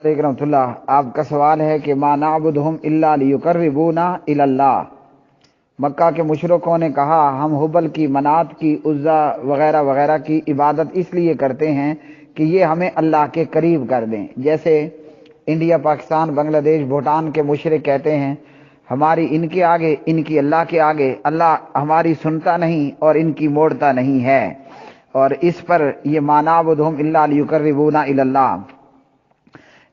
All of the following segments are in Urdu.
علیکم رحمۃ اللہ۔ آپ کا سوال ہے کہ ما نعبدہم الا لیقربونا الی اللہ۔ مکہ کے مشرکوں نے کہا ہم ہبل کی، منات کی، عزا وغیرہ وغیرہ کی عبادت اس لیے کرتے ہیں کہ یہ ہمیں اللہ کے قریب کر دیں۔ جیسے انڈیا، پاکستان، بنگلہ دیش، بھوٹان کے مشرک کہتے ہیں ہماری ان کے آگے، ان کی اللہ کے آگے اللہ ہماری سنتا نہیں اور ان کی موڑتا نہیں ہے، اور اس پر یہ ما نعبدہم الا لیقربونا الی اللہ،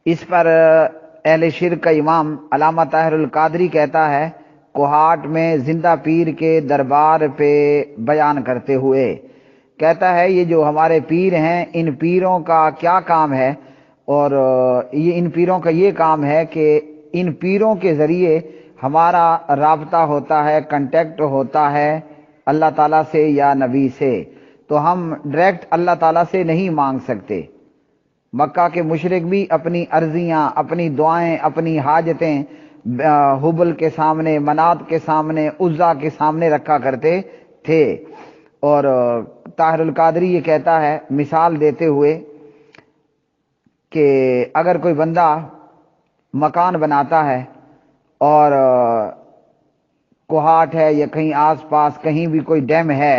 اس پر اہل شرک کا امام علامہ طاہر القادری کہتا ہے کوہاٹ میں زندہ پیر کے دربار پہ بیان کرتے ہوئے، کہتا ہے یہ جو ہمارے پیر ہیں ان پیروں کا کیا کام ہے، اور یہ ان پیروں کا یہ کام ہے کہ ان پیروں کے ذریعے ہمارا رابطہ ہوتا ہے، کنٹیکٹ ہوتا ہے اللہ تعالیٰ سے یا نبی سے، تو ہم ڈائریکٹ اللہ تعالیٰ سے نہیں مانگ سکتے۔ مکہ کے مشرک بھی اپنی عرضیاں، اپنی دعائیں، اپنی حاجتیں حبل کے سامنے، منات کے سامنے، عزا کے سامنے رکھا کرتے تھے۔ اور طاہر القادری یہ کہتا ہے مثال دیتے ہوئے کہ اگر کوئی بندہ مکان بناتا ہے اور کوہاٹ ہے یا کہیں آس پاس کہیں بھی کوئی ڈیم ہے،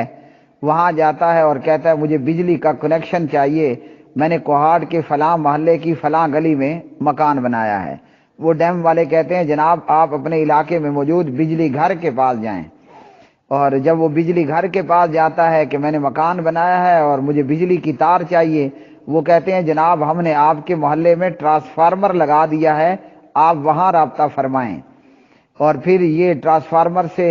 وہاں جاتا ہے اور کہتا ہے مجھے بجلی کا کنیکشن چاہیے، میں نے کوہاٹ کے فلاں محلے کی فلاں گلی میں مکان بنایا ہے۔ وہ ڈیم والے کہتے ہیں جناب آپ اپنے علاقے میں موجود بجلی گھر کے پاس جائیں، اور جب وہ بجلی گھر کے پاس جاتا ہے کہ میں نے مکان بنایا ہے اور مجھے بجلی کی تار چاہیے، وہ کہتے ہیں جناب ہم نے آپ کے محلے میں ٹرانسفارمر لگا دیا ہے، آپ وہاں رابطہ فرمائیں۔ اور پھر یہ ٹرانسفارمر سے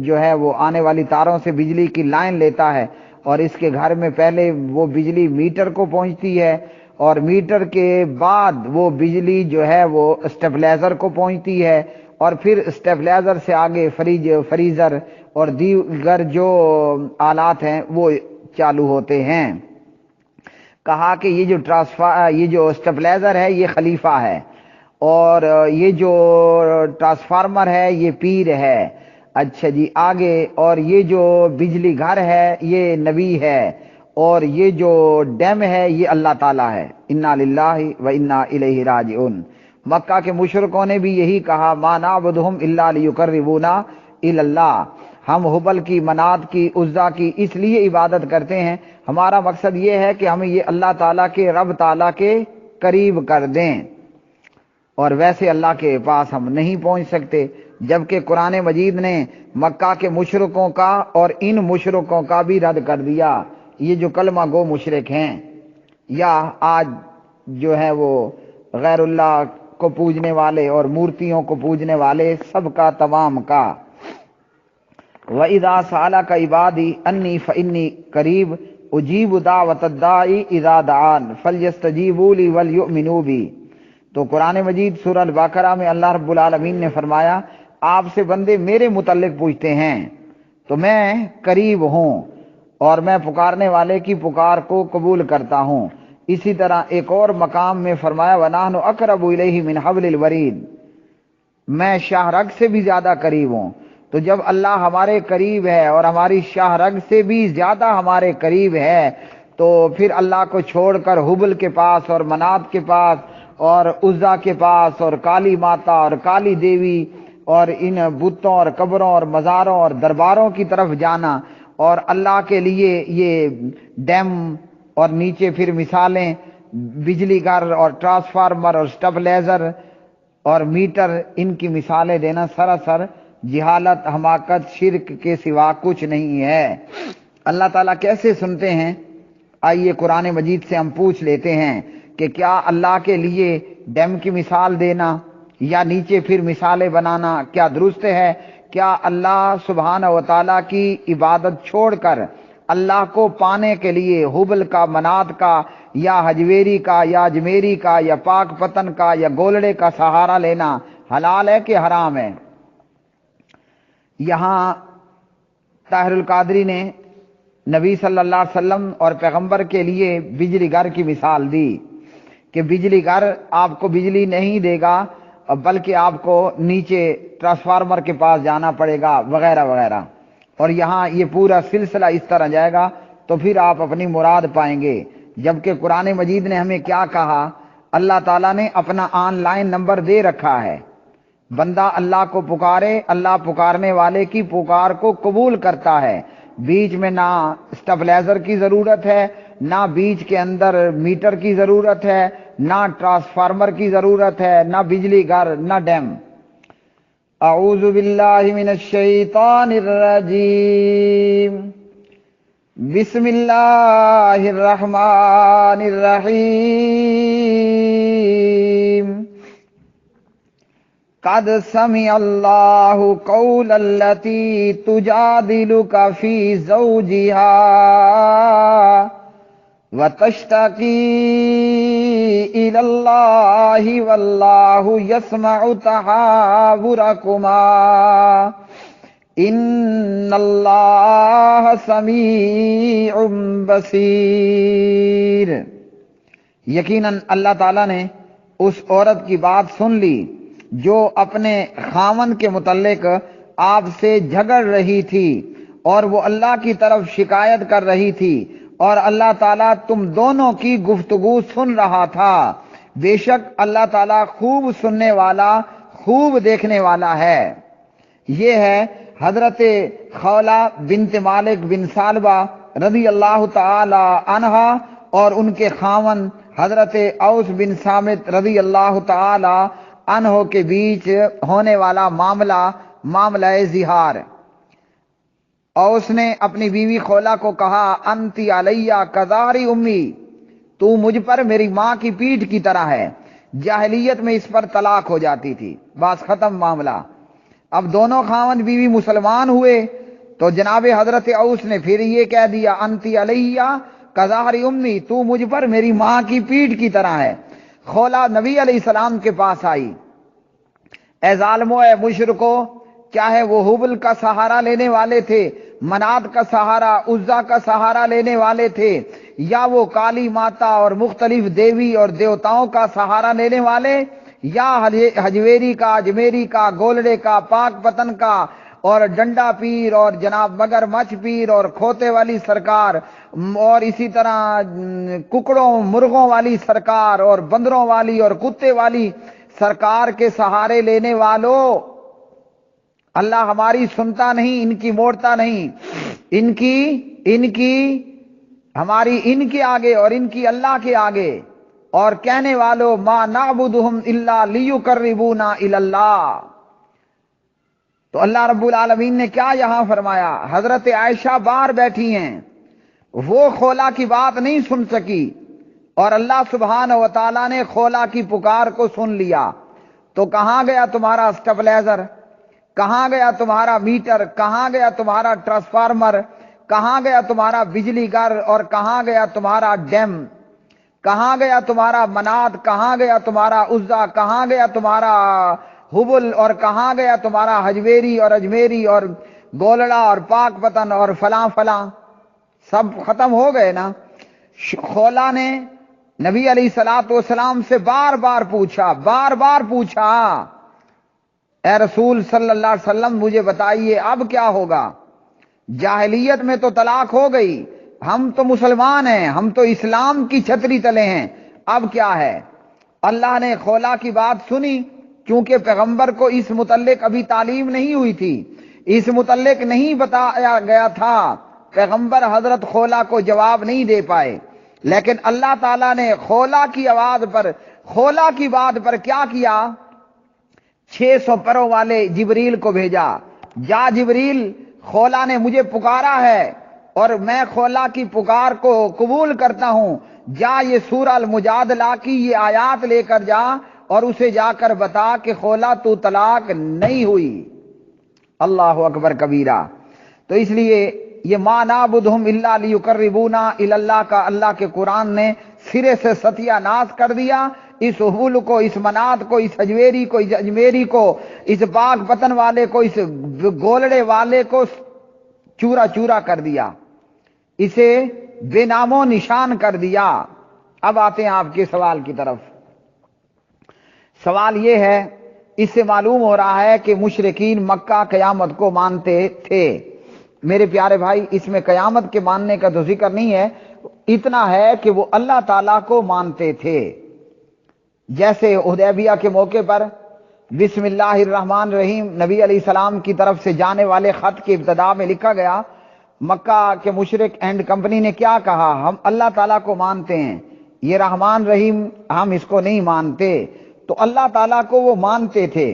جو ہے وہ آنے والی تاروں سے بجلی کی لائن لیتا ہے، اور اس کے گھر میں پہلے وہ بجلی میٹر کو پہنچتی ہے، اور میٹر کے بعد وہ بجلی جو ہے وہ اسٹیبلائزر کو پہنچتی ہے، اور پھر اسٹیبلائزر سے آگے فریزر اور دیگر جو آلات ہیں وہ چالو ہوتے ہیں۔ کہا کہ یہ جو اسٹیبلائزر ہے یہ خلیفہ ہے، اور یہ جو ٹرانسفارمر ہے یہ پیر ہے۔ اچھا جی آگے، اور یہ جو بجلی گھر ہے یہ نبی ہے، اور یہ جو ڈیم ہے یہ اللہ تعالیٰ ہے۔ انا للہ و انا الیہ راجعون۔ مکہ کے مشرکوں نے بھی یہی کہا ما نعبدہم الا لیقربونا الی اللہ، ہم حبل کی، منات کی، عزا کی اس لیے عبادت کرتے ہیں، ہمارا مقصد یہ ہے کہ ہمیں یہ اللہ تعالیٰ کے، رب تعالیٰ کے قریب کر دیں، اور ویسے اللہ کے پاس ہم نہیں پہنچ سکتے۔ جبکہ قرآن مجید نے مکہ کے مشرکوں کا اور ان مشرکوں کا بھی رد کر دیا، یہ جو کلمہ گو مشرک ہیں یا آج جو ہے وہ غیر اللہ کو پوجنے والے اور مورتیوں کو پوجنے والے، سب کا تمام کا۔ وَإِذَا سَأَلَكَ عِبَادِي أَنِّي فَإِنِّي قَرِيبٌ أُجِيبُ دَعْوَةَ الدَّاعِ إِذَا دَعَانِ فَلْيَسْتَجِيبُوا لِي وَلْيُؤْمِنُوا بِي۔ تو قرآن مجید سورہ البقرہ میں اللہ رب العالمین نے فرمایا آپ سے بندے میرے متعلق پوچھتے ہیں تو میں قریب ہوں، اور میں پکارنے والے کی پکار کو قبول کرتا ہوں۔ اسی طرح ایک اور مقام میں فرمایا وَنَحْنُ أَقْرَبُ إِلَيْهِ مِنْ حَبْلِ الْوَرِيدِ، میں شاہ رگ سے بھی زیادہ قریب ہوں۔ تو جب اللہ ہمارے قریب ہے اور ہماری شاہ رگ سے بھی زیادہ ہمارے قریب ہے، تو پھر اللہ کو چھوڑ کر حبل کے پاس اور منات کے پاس اور عزا کے پاس اور کالی ماتا اور کالی دیوی اور ان بتوں اور قبروں اور مزاروں اور درباروں کی طرف جانا، اور اللہ کے لیے یہ ڈیم اور نیچے پھر مثالیں بجلی گھر اور ٹرانسفارمر اور اسٹیبلائزر اور میٹر، ان کی مثالیں دینا سراسر جہالت، حماقت، شرک کے سوا کچھ نہیں ہے۔ اللہ تعالیٰ کیسے سنتے ہیں؟ آئیے قرآن مجید سے ہم پوچھ لیتے ہیں کہ کیا اللہ کے لیے ڈیم کی مثال دینا یا نیچے پھر مثالیں بنانا کیا درست ہے؟ کیا اللہ سبحانہ و تعالیٰ کی عبادت چھوڑ کر اللہ کو پانے کے لیے حبل کا، منات کا یا حجویری کا یا اجمیری کا یا پاک پتن کا یا گولڑے کا سہارا لینا حلال ہے کہ حرام ہے؟ یہاں طاہر القادری نے نبی صلی اللہ علیہ وسلم اور پیغمبر کے لیے بجلی گھر کی مثال دی کہ بجلی گھر آپ کو بجلی نہیں دے گا بلکہ آپ کو نیچے ٹرانسفارمر کے پاس جانا پڑے گا وغیرہ وغیرہ، اور یہاں یہ پورا سلسلہ اس طرح جائے گا تو پھر آپ اپنی مراد پائیں گے۔ جبکہ قرآن مجید نے ہمیں کیا کہا؟ اللہ تعالیٰ نے اپنا آن لائن نمبر دے رکھا ہے، بندہ اللہ کو پکارے، اللہ پکارنے والے کی پکار کو قبول کرتا ہے۔ بیچ میں نہ اسٹیبلائزر کی ضرورت ہے، نہ بیچ کے اندر میٹر کی ضرورت ہے، نہ ٹرانسفارمر کی ضرورت ہے، نہ بجلی گھر، نہ ڈیم۔ اعوذ باللہ من الشیطان الرجیم، بسم اللہ الرحمن الرحیم۔ قد سمع اللہ قول التی تجادلک فی زوجہا وتشتکی الی اللہ واللہ یسمع تحاورکما ان اللہ سمیع بصیر۔ یقیناً اللہ تعالیٰ نے اس عورت کی بات سن لی جو اپنے خاوند کے متعلق آپ سے جھگڑ رہی تھی اور وہ اللہ کی طرف شکایت کر رہی تھی، اور اللہ تعالیٰ تم دونوں کی گفتگو سن رہا تھا۔ بے شک اللہ تعالیٰ خوب سننے والا، خوب دیکھنے والا ہے۔ یہ ہے حضرت خولہ بنت مالک بن ثعلبہ رضی اللہ تعالی عنہا اور ان کے خاوند حضرت اوس بن صامت رضی اللہ تعالی عنہ کے بیچ ہونے والا معاملہ زہار۔ اوس نے اپنی بیوی خولہ کو کہا، انتی علیہ کظہر امی، تو مجھ پر میری ماں کی پیٹھ کی طرح ہے۔ جاہلیت میں اس پر طلاق ہو جاتی تھی، بس ختم معاملہ۔ اب دونوں خاوند بیوی مسلمان ہوئے تو جناب حضرت اوس نے پھر یہ کہہ دیا، انتی علیہ کظہر امی، تو مجھ پر میری ماں کی پیٹھ کی طرح ہے۔ خولہ نبی علیہ السلام کے پاس آئی، اے ظالمو، اے مشرکو، چاہے وہ حبل کا سہارا لینے والے تھے، منات کا سہارا، عزا کا سہارا لینے والے تھے، یا وہ کالی ماتا اور مختلف دیوی اور دیوتاؤں کا سہارا لینے والے، یا حجویری کا، اجمیری کا، گولڑے کا، پاک پتن کا، اور ڈنڈا پیر اور جناب مگر مچھ پیر اور کھوتے والی سرکار، اور اسی طرح ککڑوں مرغوں والی سرکار اور بندروں والی اور کتے والی سرکار کے سہارے لینے والوں، اللہ ہماری سنتا نہیں، ان کی موڑتا نہیں، ان کی ہماری ان کے آگے اور ان کی اللہ کے آگے، اور کہنے والوں ما نعبدہم الا لیقربونا الی اللہ۔ تو اللہ رب العالمین نے کیا یہاں فرمایا؟ حضرت عائشہ باہر بیٹھی ہیں، وہ خولہ کی بات نہیں سن سکی، اور اللہ سبحانہ و تعالیٰ نے خولہ کی پکار کو سن لیا۔ تو کہاں گیا تمہارا اسٹیبلائزر؟ کہاں گیا تمہارا میٹر؟ کہاں گیا تمہارا ٹرانسفارمر؟ کہاں گیا تمہارا بجلی گھر؟ اور کہاں گیا تمہارا ڈیم؟ کہاں گیا تمہارا منات؟ کہاں گیا تمہارا عزا؟ کہاں گیا تمہارا حبل؟ اور کہاں گیا تمہارا حجویری اور اجمیری اور گولڑا اور پاک پتن اور فلاں فلاں؟ سب ختم ہو گئے نا۔ خولہ نے نبی علیہ الصلوۃ والسلام سے بار بار پوچھا، اے رسول صلی اللہ علیہ وسلم مجھے بتائیے اب کیا ہوگا؟ جاہلیت میں تو طلاق ہو گئی، ہم تو مسلمان ہیں، ہم تو اسلام کی چھتری تلے ہیں، اب کیا ہے؟ اللہ نے خولہ کی بات سنی، چونکہ پیغمبر کو اس متعلق ابھی تعلیم نہیں ہوئی تھی، اس متعلق نہیں بتایا گیا تھا، پیغمبر حضرت خولہ کو جواب نہیں دے پائے، لیکن اللہ تعالیٰ نے خولہ کی آواز پر، خولہ کی بات پر کیا کیا؟ 600 پروں والے جبریل کو بھیجا، جا جبریل، خولہ نے مجھے پکارا ہے اور میں خولہ کی پکار کو قبول کرتا ہوں، جا یہ سورہ المجادلہ کی یہ آیات لے کر جا اور اسے جا کر بتا کہ خولہ تو طلاق نہیں ہوئی۔ اللہ اکبر کبیرہ۔ تو اس لیے یہ ما نعبدہم الا لیقربونا الی اللہ کا اللہ کے قرآن نے سرے سے ستیہ ناش کر دیا۔ اس حبل کو، اس منات کو، اس حجویری کو، اس اجمیری کو، اس پاک پتن والے کو، اس گولڑے والے کو چورا چورا کر دیا، اسے بے نام و نشان کر دیا۔ اب آتے ہیں آپ کے سوال کی طرف۔ سوال یہ ہے، اس سے معلوم ہو رہا ہے کہ مشرکین مکہ قیامت کو مانتے تھے۔ میرے پیارے بھائی، اس میں قیامت کے ماننے کا تو ذکر نہیں ہے، اتنا ہے کہ وہ اللہ تعالیٰ کو مانتے تھے۔ جیسے حدیبیہ کے موقع پر بسم اللہ الرحمن الرحیم نبی علیہ السلام کی طرف سے جانے والے خط کی ابتدا میں لکھا گیا، مکہ کے مشرک اینڈ کمپنی نے کیا کہا، ہم اللہ تعالیٰ کو مانتے ہیں، یہ رحمان رحیم ہم اس کو نہیں مانتے، تو اللہ تعالیٰ کو وہ مانتے تھے۔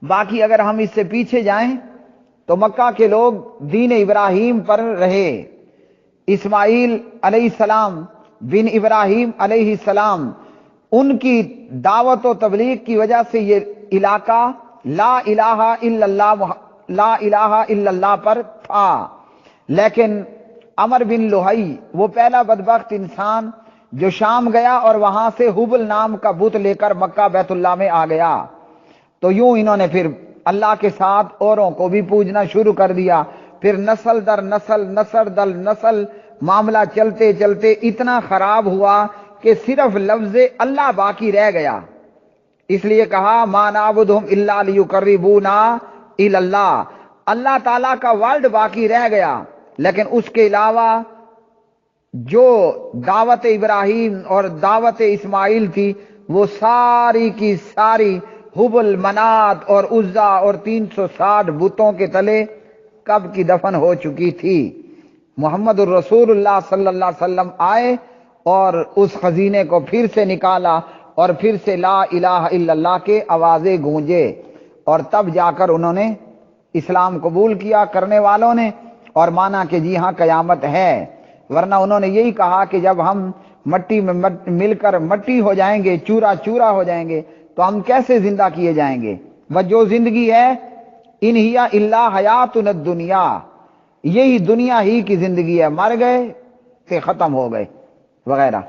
باقی اگر ہم اس سے پیچھے جائیں تو مکہ کے لوگ دین ابراہیم پر رہے، اسماعیل علیہ السلام بن ابراہیم علیہ السلام، ان کی دعوت و تبلیغ کی وجہ سے یہ علاقہ لا الہ الا اللہ پر تھا۔ لیکن عمر بن لوہی وہ پہلا بدبخت انسان جو شام گیا اور وہاں سے حبل نام کا بت لے کر مکہ بیت اللہ میں آ گیا، تو یوں انہوں نے پھر اللہ کے ساتھ اوروں کو بھی پوجنا شروع کر دیا۔ پھر نسل در نسل، نسل در نسل معاملہ چلتے چلتے اتنا خراب ہوا کہ صرف لفظ اللہ باقی رہ گیا۔ اس لیے کہا ما نعبدہم الا لیقربونا الی اللہ، اللہ تعالیٰ کا ورڈ باقی رہ گیا، لیکن اس کے علاوہ جو دعوت ابراہیم اور دعوت اسماعیل تھی وہ ساری کی ساری حبل، منات اور عزا اور 360 بتوں کے تلے کب کی دفن ہو چکی تھی۔ محمد الرسول اللہ صلی اللہ علیہ وسلم آئے اور اس خزینے کو پھر سے نکالا اور پھر سے لا الہ الا اللہ کے آوازیں گونجے، اور تب جا کر انہوں نے اسلام قبول کیا کرنے والوں نے، اور مانا کہ جی ہاں قیامت ہے۔ ورنہ انہوں نے یہی کہا کہ جب ہم مٹی میں مل کر مٹی ہو جائیں گے، چورا چورا ہو جائیں گے، تو ہم کیسے زندہ کیے جائیں گے؟ بس جو زندگی ہے ان ہی الا حیاتنا الدنیا، یہی دنیا ہی کی زندگی ہے، مر گئے کہ ختم ہو گئے وغیرہ۔